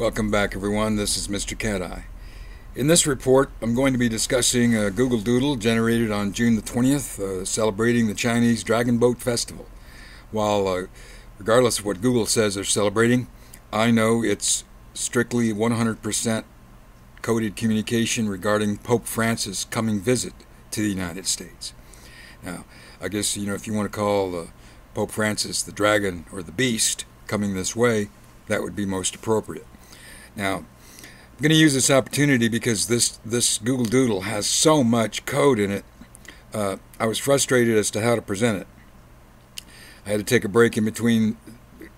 Welcome back, everyone. This is MrCati. In this report, I'm going to be discussing a Google Doodle generated on June the 20th, celebrating the Chinese Dragon Boat Festival. While, regardless of what Google says they're celebrating, I know it's strictly 100% coded communication regarding Pope Francis' coming visit to the United States. Now, I guess, if you want to call Pope Francis the dragon or the beast coming this way, that would be most appropriate. Now, I'm going to use this opportunity because this Google Doodle has so much code in it. I was frustrated as to how to present it. I had to take a break in between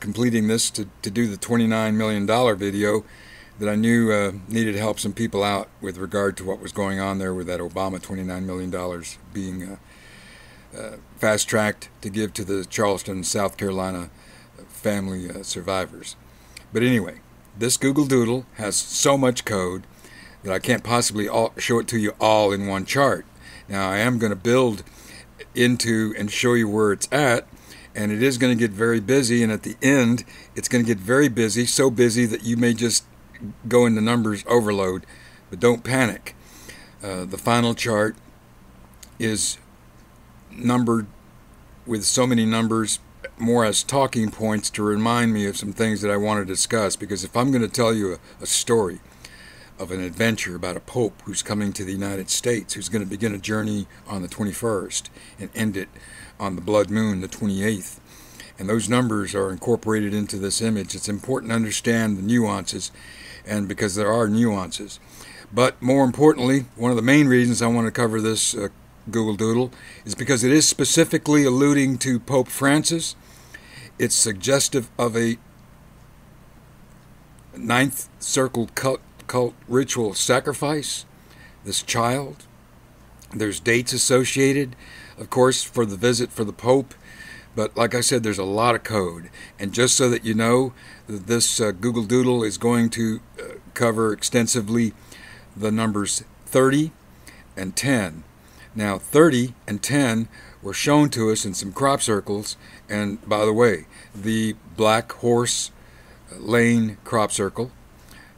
completing this to do the $29 million video that I knew needed to help some people out with regard to what was going on there with that Obama $29 million being fast-tracked to give to the Charleston, South Carolina family survivors. But anyway, this Google Doodle has so much code that I can't possibly show it to you all in one chart. Now, I am going to build into and show you where it's at, and it is going to get very busy, and at the end, it's going to get very busy, so busy that you may just go into numbers overload, but don't panic. The final chart is numbered with so many numbers more as talking points to remind me of some things that I want to discuss, because if I'm going to tell you a story of an adventure about a pope who's coming to the United States, who's going to begin a journey on the 21st and end it on the blood moon, the 28th, and those numbers are incorporated into this image, it's important to understand the nuances, and because there are nuances. But more importantly, one of the main reasons I want to cover this Google Doodle is because it is specifically alluding to Pope Francis. It's suggestive of a ninth circle cult ritual sacrifice, this child. There's dates associated, of course, for the visit for the Pope. But like I said, there's a lot of code. And just so that you know, this Google Doodle is going to cover extensively the numbers 30 and 10. Now, 30 and 10 were shown to us in some crop circles. And by the way, the Black Horse Lane crop circle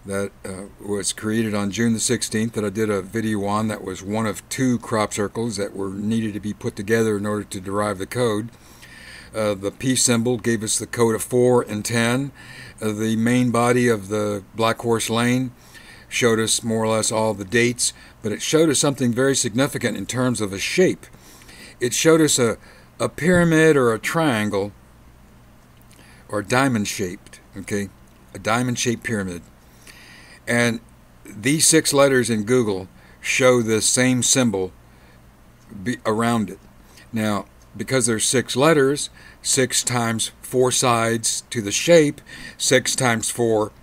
that was created on June the 16th that I did a video on, that was one of two crop circles that were needed to be put together in order to derive the code. The P symbol gave us the code of 4 and 10. The main body of the Black Horse Lane showed us more or less all the dates, but it showed us something very significant in terms of a shape. It showed us a pyramid or a triangle or diamond-shaped, okay? A diamond-shaped pyramid. And these 6 letters in Google show the same symbol around it. Now, because there's 6 letters, 6 times 4 sides to the shape, 6 times 4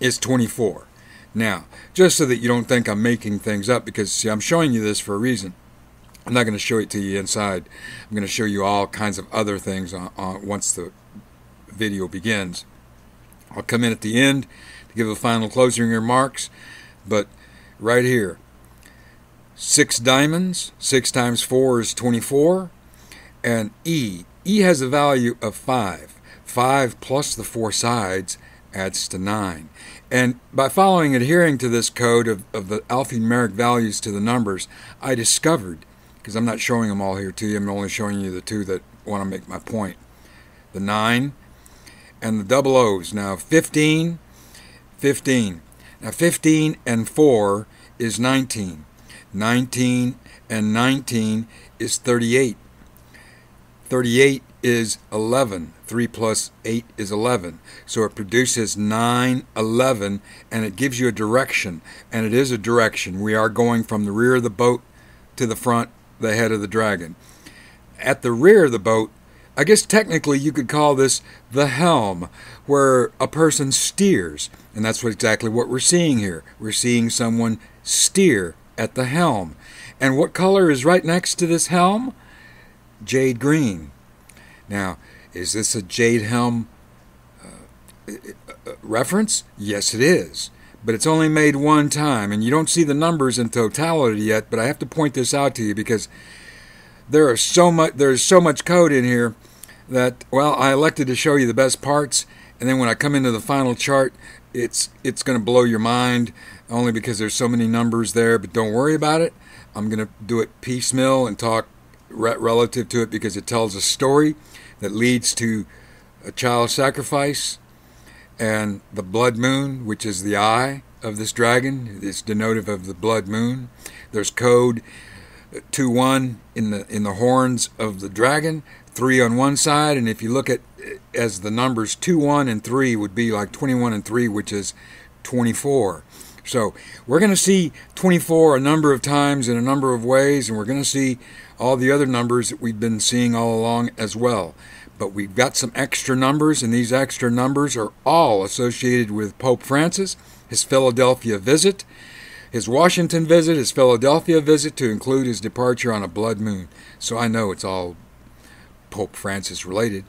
is 24. Now, just so that you don't think I'm making things up, because, see, I'm showing you this for a reason. I'm not going to show it to you inside. I'm going to show you all kinds of other things once the video begins. I'll come in at the end to give the final closing remarks, but right here, 6 diamonds, 6 times 4 is 24, and E has a value of 5. 5 plus the 4 sides adds to 9. And by following, adhering to this code of the alphanumeric values to the numbers, I discovered, because I'm not showing them all here to you, I'm only showing you the 2 that want to make my point, the 9 and the double O's. Now 15. Now 15 and 4 is 19. 19 and 19 is 38. 38 is 11. 3 plus 8 is 11. So it produces 9, 11, and it gives you a direction. And it is a direction. We are going from the rear of the boat to the front, the head of the dragon. At the rear of the boat, I guess technically you could call this the helm, where a person steers. And that's exactly what we're seeing here. We're seeing someone steer at the helm. And what color is right next to this helm? Jade green. Now, is this a jade helm reference? Yes, it is. But it's only made one time, and you don't see the numbers in totality yet, but I have to point this out to you because there's so much code in here that, well, I elected to show you the best parts, and then when I come into the final chart, it's going to blow your mind only because there's so many numbers there. But don't worry about it. I'm going to do it piecemeal and talk relative to it because it tells a story that leads to a child sacrifice, and the blood moon, which is the eye of this dragon, is denotive of the blood moon. There's code 2-1 in the horns of the dragon, 3 on one side, and if you look at as the numbers 2, 1, and 3 would be like 21 and 3, which is 24. So we're going to see 24 a number of times in a number of ways, and we're going to see all the other numbers that we've been seeing all along as well. But we've got some extra numbers, and these extra numbers are all associated with Pope Francis, his Philadelphia visit, his Washington visit, his Philadelphia visit, to include his departure on a blood moon. So I know it's all Pope Francis related.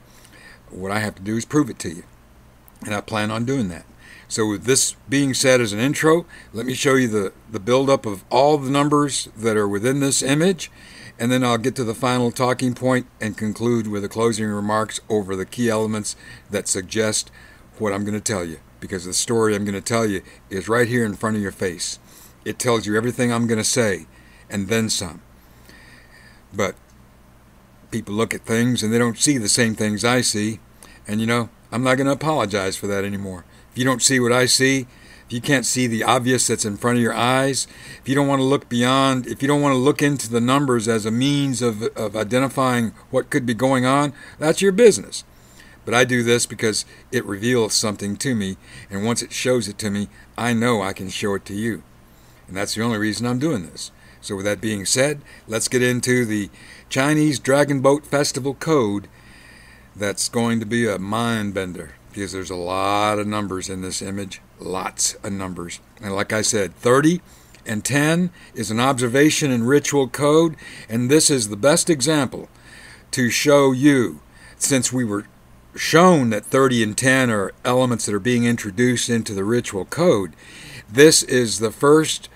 What I have to do is prove it to you, and I plan on doing that. So with this being said as an intro, let me show you the buildup of all the numbers that are within this image, and then I'll get to the final talking point and conclude with the closing remarks over the key elements that suggest what I'm going to tell you, because the story I'm going to tell you is right here in front of your face. It tells you everything I'm going to say, and then some. But people look at things and they don't see the same things I see, and I'm not going to apologize for that anymore. If you don't see what I see, if you can't see the obvious that's in front of your eyes, if you don't want to look beyond, if you don't want to look into the numbers as a means of identifying what could be going on, that's your business. But I do this because it reveals something to me, and once it shows it to me, I know I can show it to you. And that's the only reason I'm doing this. So with that being said, let's get into the Chinese Dragon Boat Festival code. That's going to be a mind bender, because there's a lot of numbers in this image, lots of numbers. And like I said, 30 and 10 is an observation and ritual code, and this is the best example to show you, since we were shown that 30 and 10 are elements that are being introduced into the ritual code. This is the first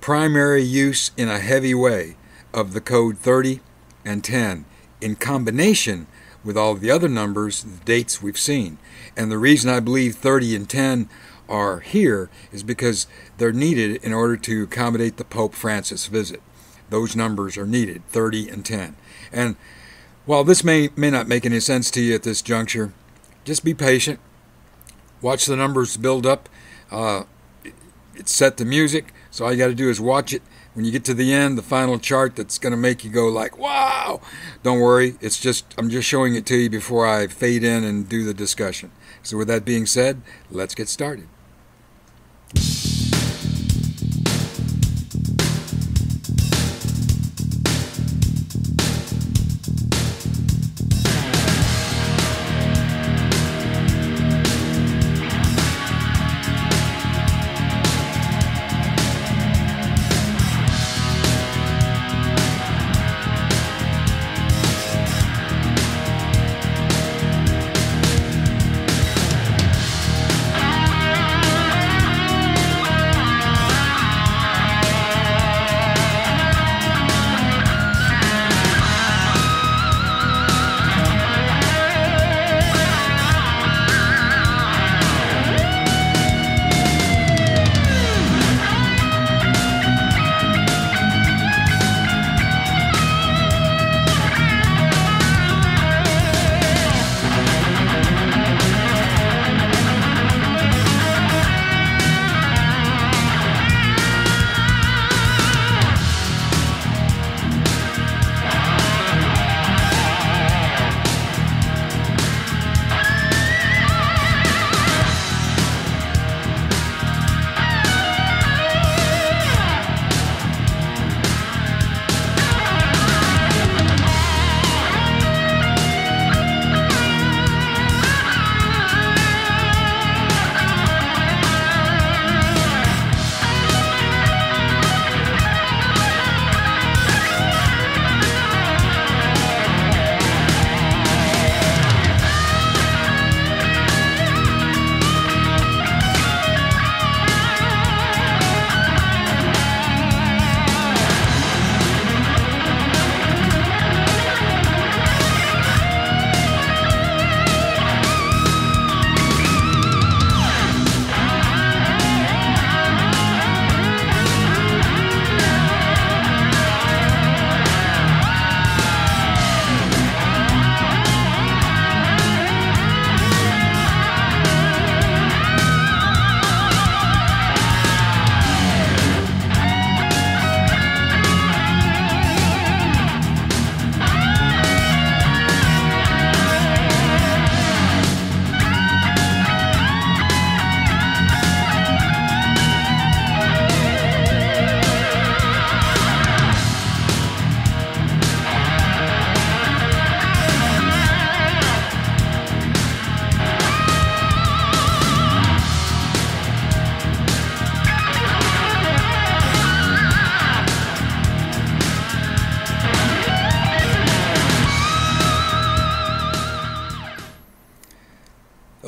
primary use in a heavy way of the code 30 and 10 in combination with all the other numbers, the dates we've seen. And the reason I believe 30 and 10 are here is because they're needed in order to accommodate the Pope Francis visit. Those numbers are needed, 30 and 10. And while this may not make any sense to you at this juncture, just be patient. Watch the numbers build up. It's set to music, so all you got to do is watch it. When you get to the end, the final chart that's going to make you go like, wow! Don't worry, I'm just showing it to you before I fade in and do the discussion. So with that being said, let's get started.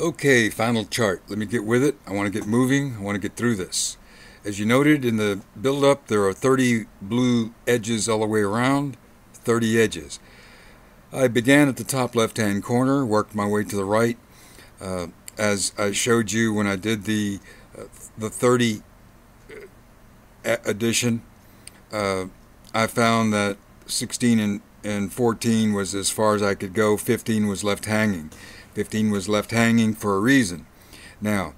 Okay, final chart. Let me get with it. I want to get moving. I want to get through this. As you noted in the build-up, there are 30 blue edges all the way around, 30 edges. I began at the top left-hand corner, worked my way to the right. As I showed you when I did the 30 addition, I found that 16 and 14 was as far as I could go. 15 was left hanging. 15 was left hanging for a reason. Now,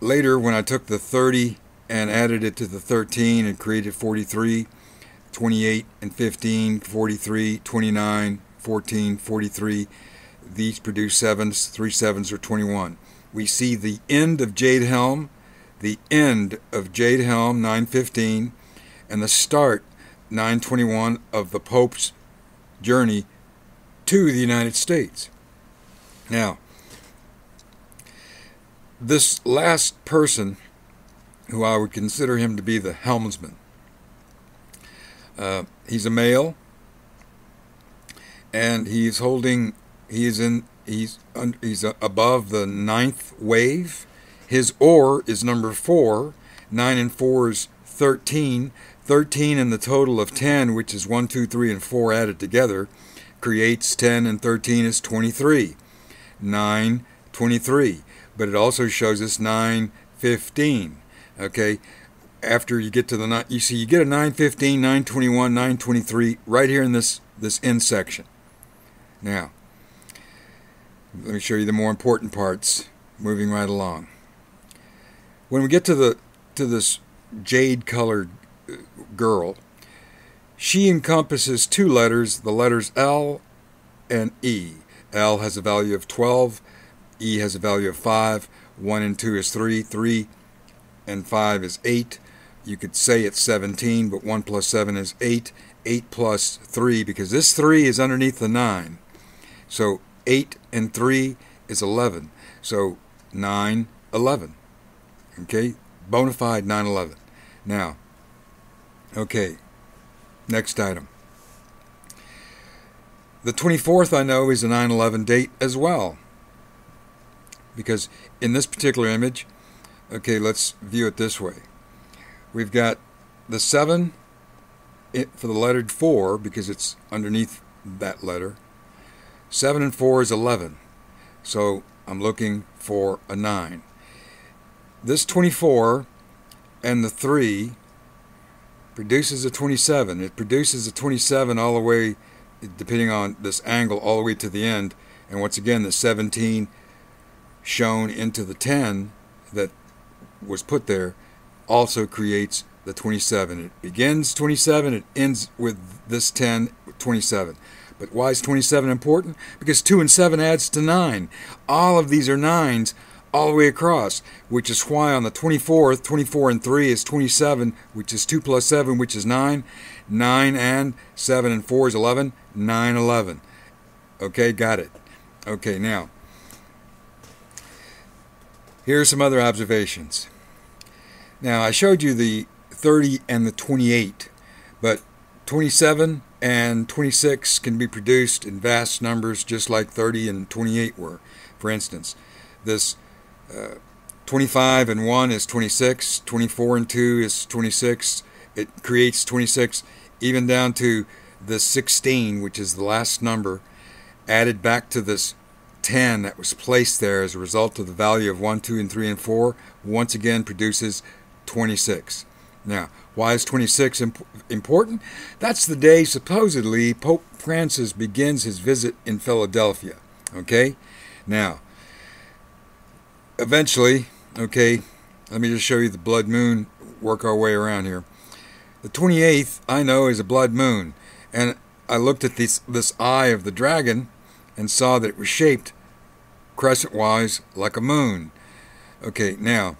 later when I took the 30 and added it to the 13 and created 43, 28 and 15, 43, 29, 14, 43, these produce sevens. 3 sevens are 21. We see the end of Jade Helm, 915, and the start, 921, of the Pope's journey to the United States. Now, this last person, who I would consider him to be the helmsman, he's a male, and he's above the 9th wave. His oar is number 4. 9 and 4 is 13. 13 in the total of 10, which is 1, 2, 3, and 4 added together, creates 10, and 13 is 23. 9, 23. But it also shows us 9, 15. Okay? After you get to the 9, you see you get a 9, 15, 9, 21, 9, 23 right here in this end section. Now, let me show you the more important parts, moving right along. When we get to this jade-colored girl, she encompasses 2 letters, the letters L and E. L has a value of 12, E has a value of 5, 1 and 2 is 3, 3 and 5 is 8. You could say it's 17, but 1 plus 7 is 8, 8 plus 3, because this 3 is underneath the 9. So 8 and 3 is 11. So 9, 11. Okay? Bona fide 9, 11. Now, okay, next item. The 24th I know is a 9/11 date as well, because in this particular image, okay, let's view it this way. We've got the 7 for the lettered 4, because it's underneath that letter. 7 and 4 is 11, so I'm looking for a 9. This 24 and the 3 produces a 27. It produces a 27 all the way, depending on this angle, all the way to the end. And once again, the 17 shown into the 10 that was put there also creates the 27. It begins 27, it ends with this 10, 27. But why is 27 important? Because 2 and 7 adds to 9. All of these are 9s all the way across, which is why on the 24th, 24 and 3 is 27, which is 2 plus 7, which is 9. 9 and 7 and 4 is 11. 9, 11. Okay, got it. Okay, now, here are some other observations. Now, I showed you the 30 and the 28, but 27 and 26 can be produced in vast numbers, just like 30 and 28 were. For instance, this 25 and 1 is 26, 24 and 2 is 26, it creates 26, even down to the 16, which is the last number, added back to this 10 that was placed there as a result of the value of 1, 2, and 3, and 4, once again produces 26. Now, why is 26 important? That's the day, supposedly, Pope Francis begins his visit in Philadelphia. Okay? Now, eventually, okay, let me just show you the blood moon, work our way around here. The 28th, I know, is a blood moon. And I looked at this eye of the dragon and saw that it was shaped crescent-wise like a moon. Okay, now,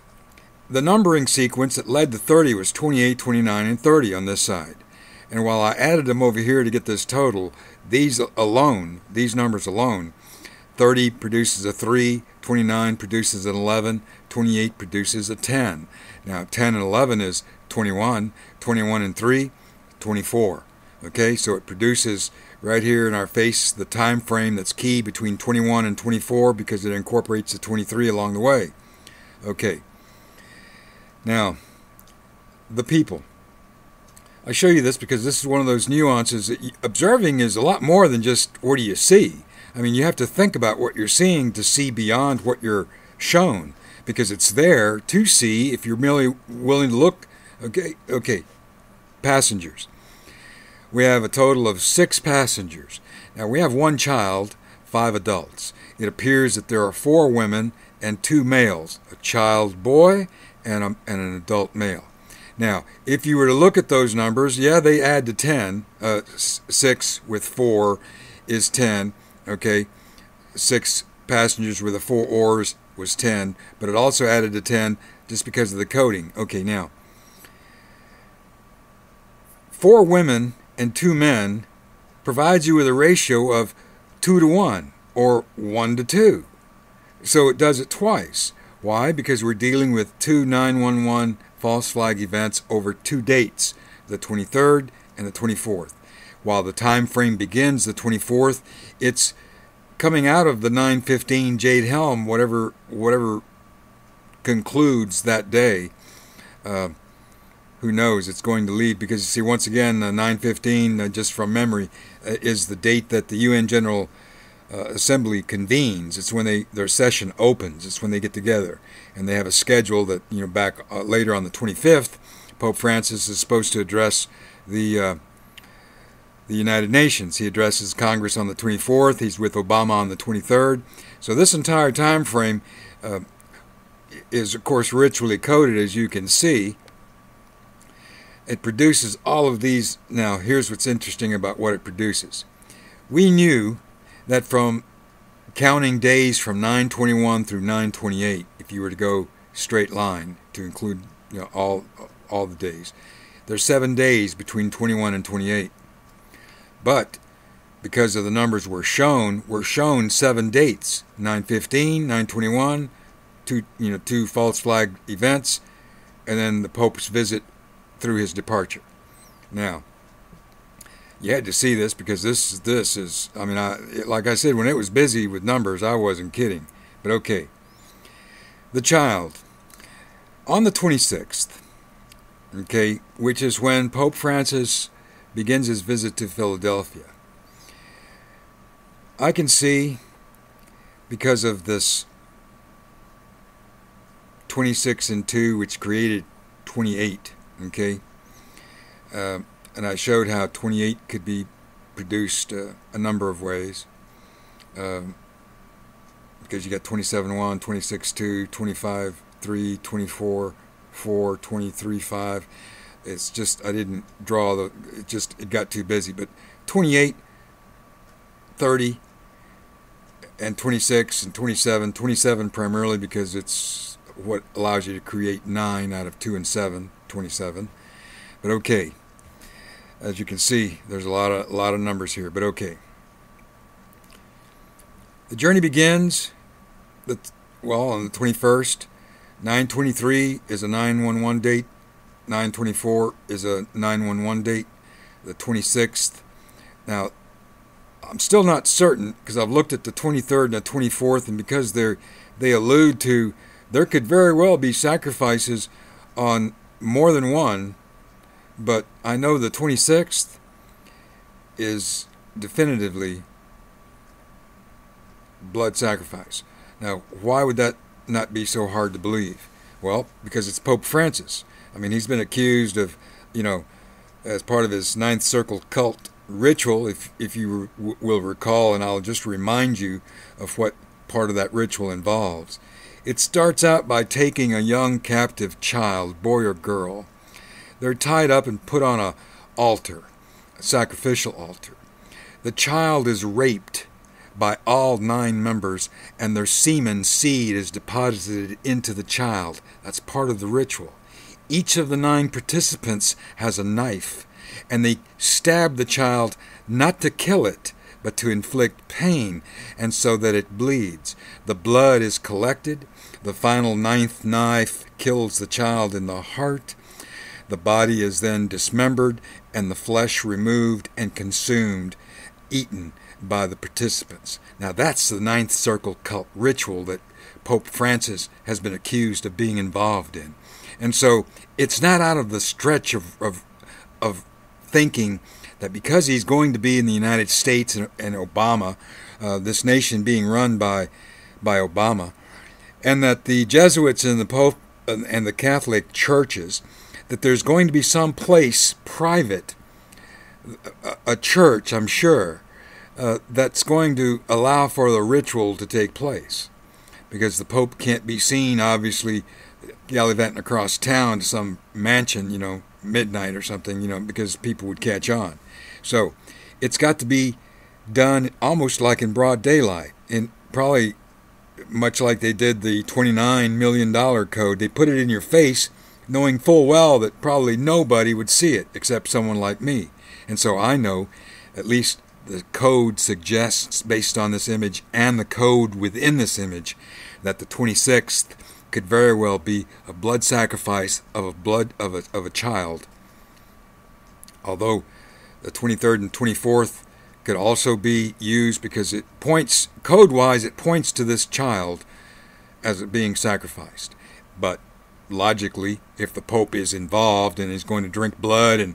the numbering sequence that led to 30 was 28, 29, and 30 on this side. And while I added them over here to get this total, these numbers alone, 30 produces a 3, 29 produces an 11, 28 produces a 10. Now, 10 and 11 is 21, 21 and 3, 24. Okay, so it produces right here in our face the time frame that's key between 21 and 24 because it incorporates the 23 along the way. Okay. Now, the people. I show you this because this is one of those nuances that observing is a lot more than just what do you see. I mean, you have to think about what you're seeing to see beyond what you're shown, because it's there to see if you're merely willing to look. Okay. Passengers. We have a total of 6 passengers. Now, we have 1 child, 5 adults. It appears that there are 4 women and 2 males, a child boy and an adult male. Now, if you were to look at those numbers, yeah, they add to 10. 6 with 4 is 10. Okay, 6 passengers with the 4 oars was 10, but it also added to 10 just because of the coding. Okay, now, 4 women and 2 men provides you with a ratio of 2 to 1 or 1 to 2. So it does it twice. Why? Because we're dealing with 2 911 false flag events over 2 dates, the 23rd and the 24th. While the time frame begins the 24th, it's coming out of the 9:15 Jade Helm, whatever concludes that day. Who knows? It's going to leave because you see, once again, 9:15, just from memory, is the date that the UN General Assembly convenes. It's when their session opens. It's when they get together, and they have a schedule that, back later on the 25th, Pope Francis is supposed to address the United Nations. He addresses Congress on the 24th. He's with Obama on the 23rd. So this entire time frame is, of course, ritually coded, as you can see. It produces all of these. Now, here's what's interesting about what it produces. We knew that from counting days from 9/21 through 9/28, if you were to go straight line to include all the days, there's 7 days between 21 and 28. But because of the numbers we're shown 7 dates: 9:15, 9/21, 2 false flag events, and then the Pope's visit through his departure. Now, you had to see this because this is, like I said, when it was busy with numbers, I wasn't kidding. But okay. The child. On the 26th, okay, which is when Pope Francis begins his visit to Philadelphia, I can see, because of this 26 and 2, which created 28, okay, and I showed how 28 could be produced a number of ways, because you got 27-1, 26-2, 25-3, 24-4, 23-5. It's just, I didn't draw it got too busy. But 28, 30, and 26 and 27 primarily because it's what allows you to create 9 out of 2 and 7, 27. But okay. As you can see, there's a lot of numbers here, but okay. The journey begins on the 21st. 9/23 is a 9/11 date. 9/24 is a 9/11 date. The 26th. Now, I'm still not certain because I've looked at the 23rd and the 24th, and because they allude to there could very well be sacrifices on more than one. But I know the 26th is definitively blood sacrifice. Now, why would that not be so hard to believe? Well, because it's Pope Francis. I mean, he's been accused of, as part of his Ninth Circle cult ritual, if you will recall, and I'll just remind you of what part of that ritual involves. It starts out by taking a young captive child, boy or girl. They're tied up and put on a altar, a sacrificial altar. The child is raped by all 9 members, and their semen seed is deposited into the child. That's part of the ritual. Each of the 9 participants has a knife, and they stab the child not to kill it, but to inflict pain, and so that it bleeds. The blood is collected. The final 9th knife kills the child in the heart. The body is then dismembered and the flesh removed and consumed eaten by the participants. Now that's the ninth circle cult ritual that Pope Francis has been accused of being involved in. And so it's not out of the stretch of thinking that because he's going to be in the United States and Obama, this nation being run by Obama, and that the Jesuits and the Pope and the Catholic churches, that there's going to be some place private, a church, I'm sure, that's going to allow for the ritual to take place. Because the Pope can't be seen, obviously, gallivanting across town to some mansion, midnight or something, because people would catch on. So it's got to be done almost like in broad daylight, and probably much like they did the $29 million code. They put it in your face, knowing full well that probably nobody would see it except someone like me. And so I know, at least the code suggests, based on this image and the code within this image, that the 26th could very well be a blood sacrifice of a child. Although the 23rd and 24th could also be used because it points, code-wise, it points to this child as it being sacrificed. But logically, if the Pope is involved and is going to drink blood and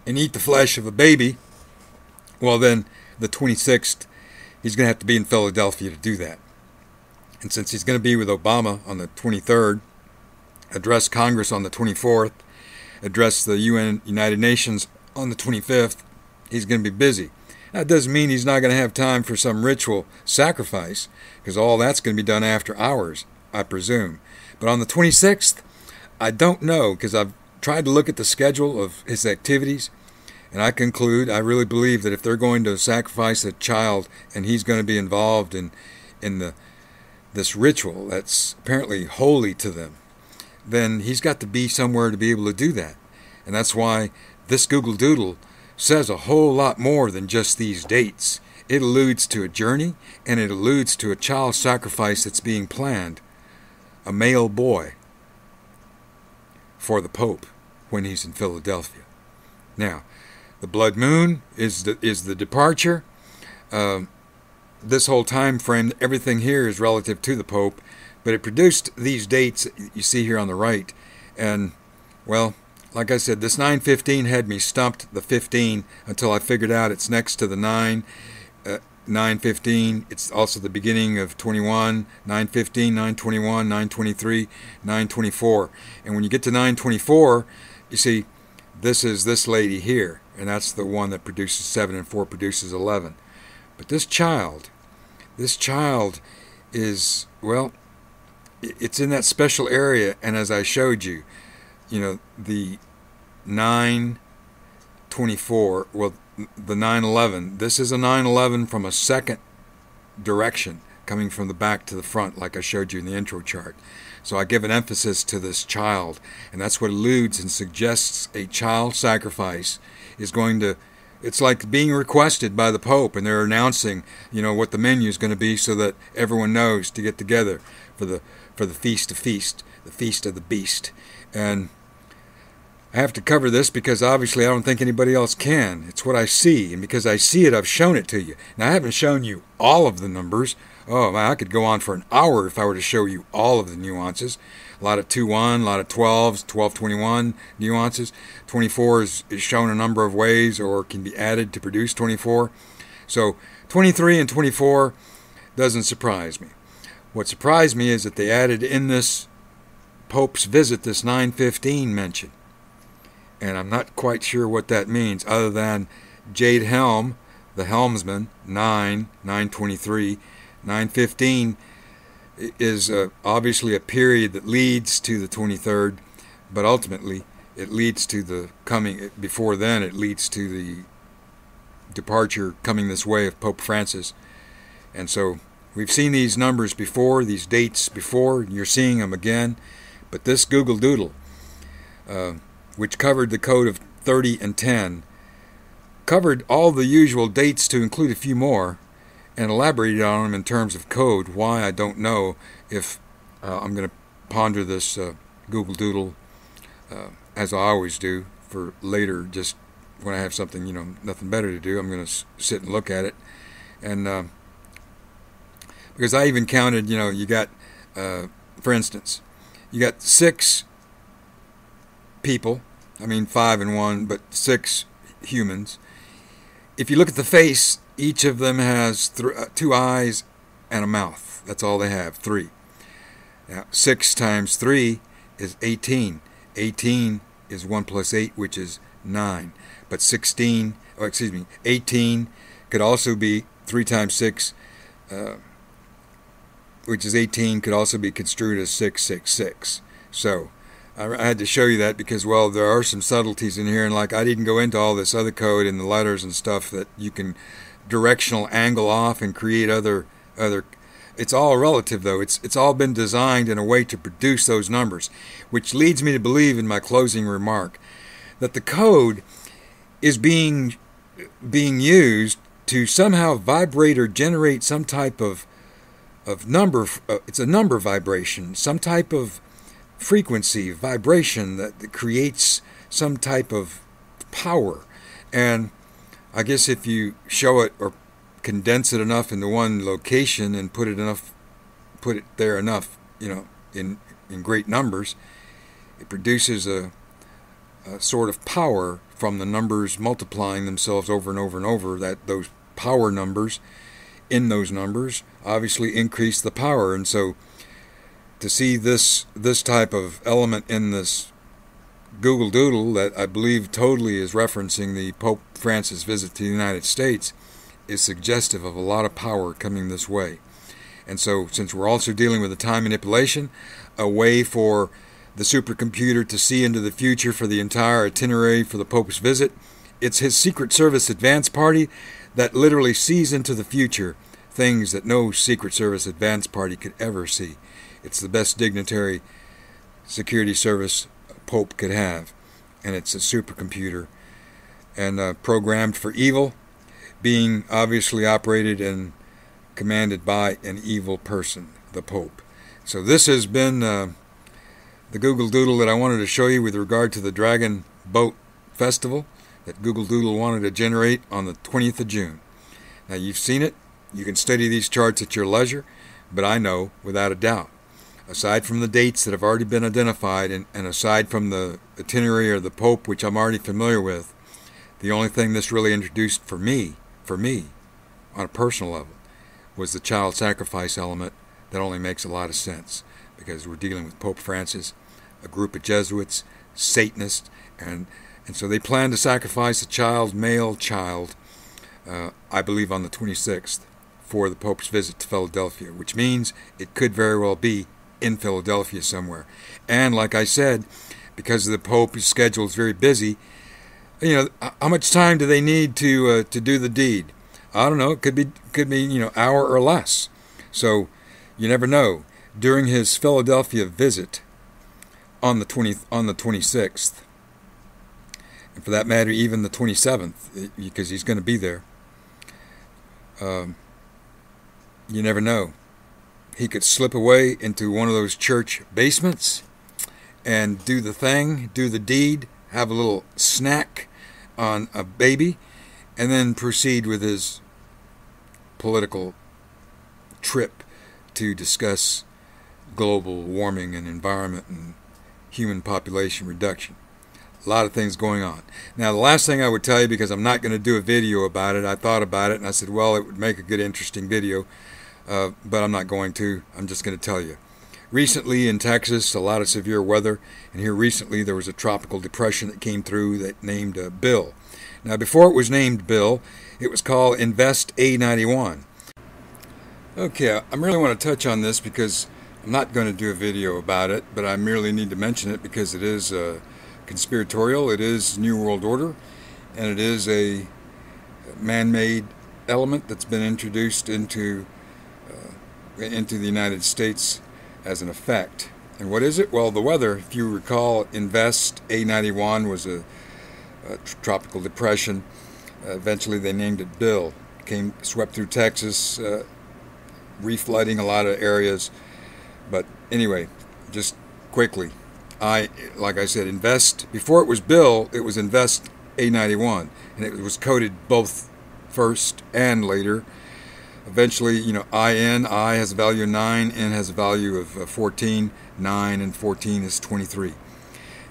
eat the flesh of a baby, well then the 26th, he's going to have to be in Philadelphia to do that. And since he's going to be with Obama on the 23rd, address Congress on the 24th, address the United Nations on the 25th, he's going to be busy. That doesn't mean he's not going to have time for some ritual sacrifice, because all that's going to be done after hours, I presume. But on the 26th, I don't know, because I've tried to look at the schedule of his activities, and I conclude, I really believe that if they're going to sacrifice a child and he's going to be involved in this ritual that's apparently holy to them, then he's got to be somewhere to be able to do that. And that's why this Google Doodle says a whole lot more than just these dates. It alludes to a journey, and it alludes to a child sacrifice that's being planned, a male boy, for the Pope when he's in Philadelphia. Now, the blood moon is the departure. This whole time frame, everything here is relative to the Pope, but it produced these dates you see here on the right. And, well, like I said, this 915 had me stumped, the 15, until I figured out it's next to the 9. 915, it's also the beginning of 21, 915, 921, 923, 924. And when you get to 924, you see, this is this lady here, and that's the one that produces 7, and 4 produces 11. But this child is, well, it's in that special area, and as I showed you, the 924, well, the 911, this is a 911 from a second direction, coming from the back to the front, like I showed you in the intro chart. So I give an emphasis to this child, and that's what alludes and suggests a child sacrifice is going to, it's like being requested by the Pope, and they're announcing, what the menu is going to be so that everyone knows to get together for the feast of feast, the feast of the beast. And I have to cover this because obviously I don't think anybody else can. It's what I see, and because I see it, I've shown it to you. Now, I haven't shown you all of the numbers. Oh, man, I could go on for an hour if I were to show you all of the nuances. A lot of 2-1, a lot of 12s, 12-21 nuances. 24 is shown a number of ways or can be added to produce 24. So 23 and 24 doesn't surprise me. What surprised me is that they added in this Pope's visit this 915 mention. And I'm not quite sure what that means, other than Jade Helm, the helmsman, 923, 915 is obviously a period that leads to the 23rd, but ultimately it leads to the coming, before then it leads to the departure coming this way of Pope Francis. And so we've seen these numbers before, these dates before, and you're seeing them again. But this Google Doodle, which covered the code of 30 and 10, covered all the usual dates to include a few more, and elaborated on them in terms of code. Why, I don't know. If I'm going to ponder this Google Doodle, as I always do, for later just when I have something, nothing better to do, I'm going to sit and look at it. And because I even counted, you got, for instance, you got 6 people. I mean 5 and 1, but 6 humans. If you look at the face, each of them has 2 eyes and a mouth. That's all they have, 3. Now, 6 times 3 is 18. 18 is 1 plus 8, which is 9. But 18 could also be 3 times 6, which is 18, could also be construed as 666. So I had to show you that because, well, there are some subtleties in here, and like I didn't go into all this other code in the letters and stuff that you can directional angle off and create other. It's all relative, though. It's all been designed in a way to produce those numbers, which leads me to believe in my closing remark that the code is being used to somehow vibrate or generate some type of number. It's a number vibration, some type of frequency vibration that creates some type of power. And I guess if you show it or condense it enough into one location and put it there enough, in great numbers, it produces a sort of power from the numbers multiplying themselves over and over and over. That those power numbers in those numbers obviously increase the power. And so to see this type of element in this Google Doodle that I believe totally is referencing the Pope Francis visit to the United States is suggestive of a lot of power coming this way. And so since we're also dealing with a time manipulation, a way for the supercomputer to see into the future for the entire itinerary for the Pope's visit, it's his Secret Service advance party that literally sees into the future things that no Secret Service advance party could ever see. It's the best dignitary security service Pope could have, and it's a supercomputer and programmed for evil, being obviously operated and commanded by an evil person, the Pope. So this has been the Google Doodle that I wanted to show you with regard to the Dragon Boat Festival that Google Doodle wanted to generate on the 20th of June. Now you've seen it. You can study these charts at your leisure, but I know without a doubt, aside from the dates that have already been identified and aside from the itinerary of the Pope, which I'm already familiar with, the only thing this really introduced for me, on a personal level, was the child sacrifice element that only makes a lot of sense because we're dealing with Pope Francis, a group of Jesuits, Satanists, and so they plan to sacrifice a child, male child, I believe on the 26th for the Pope's visit to Philadelphia, which means it could very well be in Philadelphia somewhere. And like I said, because the Pope's schedule is very busy, how much time do they need to do the deed? I don't know. It could be hour or less. So you never know. During his Philadelphia visit on the 26th, and for that matter, even the 27th, because he's going to be there. You never know. He could slip away into one of those church basements and do the thing, do the deed, have a little snack on a baby, and then proceed with his political trip to discuss global warming and environment and human population reduction. A lot of things going on. Now, the last thing I would tell you, because I'm not going to do a video about it, I thought about it and I said, well, it would make a good, interesting video, but I'm not going to. I'm just going to tell you. Recently in Texas, a lot of severe weather, and here recently there was a tropical depression that came through that named Bill. Now, before it was named Bill, it was called Invest A91. Okay, I really want to touch on this because I'm not going to do a video about it, but I merely need to mention it because it is conspiratorial, it is New World Order, and it is a man-made element that's been introduced into the United States as an effect. And what is it? Well, the weather, if you recall, Invest A91 was a tropical depression. Eventually they named it Bill. Swept through Texas, reflooding a lot of areas. But anyway, just quickly, like I said, Invest, before it was Bill, it was Invest A91, and it was coded both first and later. Eventually, I has a value of 9, N has a value of 14, 9 and 14 is 23.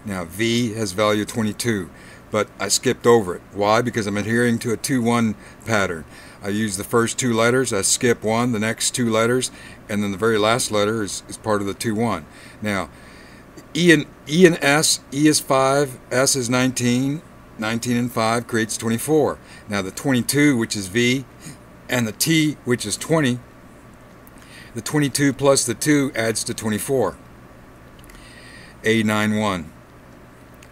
Now V has a value of 22, but I skipped over it. Why? Because I'm adhering to a 2-1 pattern. I use the first 2 letters, I skip 1, the next 2 letters, and then the very last letter is part of the 2-1. Now, E and S, E is 5, S is 19, 19 and 5 creates 24. Now the 22, which is V, and the T, which is 20, the 22 plus the 2 adds to 24. A91.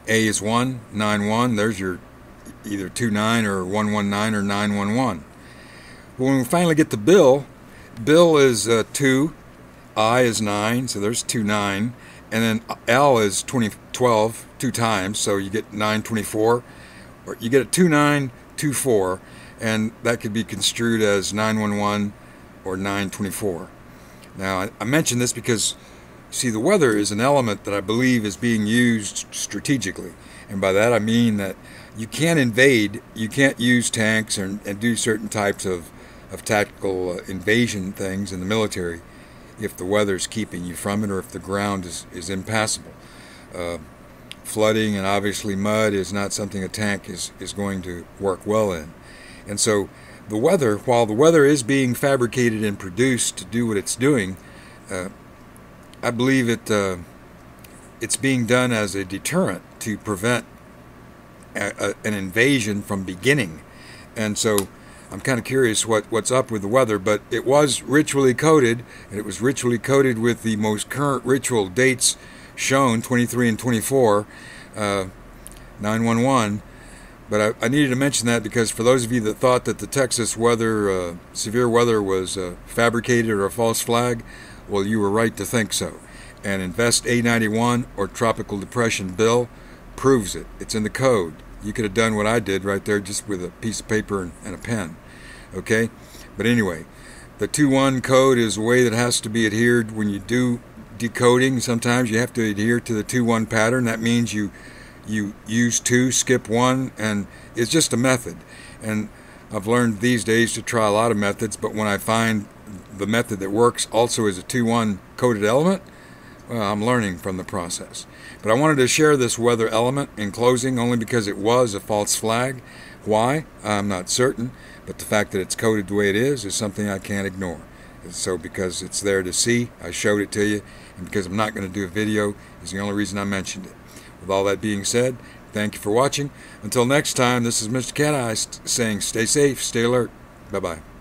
A is 1, 9, 1. There's your either 2, 9 or 1, 1, 9 or 9, 1, 1. When we finally get to Bill, Bill is 2, I is 9, so there's 2, 9. And then L is 12, 2 times, so you get 9, 24. Or you get a 2, 9, 2, 4. And that could be construed as 911 or 924. Now, I mention this because, see, the weather is an element that I believe is being used strategically. And by that I mean that you can't invade, you can't use tanks and do certain types of tactical invasion things in the military if the weather's keeping you from it or if the ground is impassable. Flooding and obviously mud is not something a tank is going to work well in. And so the weather, while the weather is being fabricated and produced to do what it's doing, I believe it's being done as a deterrent to prevent an invasion from beginning. And so I'm kind of curious what's up with the weather, but it was ritually coded, and it was ritually coded with the most current ritual dates shown, 23 and 24, 911. But I needed to mention that because for those of you that thought that the Texas weather, severe weather, was fabricated or a false flag, well, you were right to think so. And Invest A91 or Tropical Depression Bill proves it. It's in the code. You could have done what I did right there just with a piece of paper and a pen. Okay? But anyway, the 2-1 code is a way that has to be adhered when you do decoding. Sometimes you have to adhere to the 2-1 pattern. That means you use 2, skip 1, and it's just a method. And I've learned these days to try a lot of methods, but when I find the method that works also is a 2-1 coded element, well, I'm learning from the process. But I wanted to share this weather element in closing only because it was a false flag. Why? I'm not certain, but the fact that it's coded the way it is something I can't ignore. So because it's there to see, I showed it to you, and because I'm not going to do a video is the only reason I mentioned it. With all that being said, thank you for watching. Until next time, this is MrCati saying stay safe, stay alert. Bye-bye.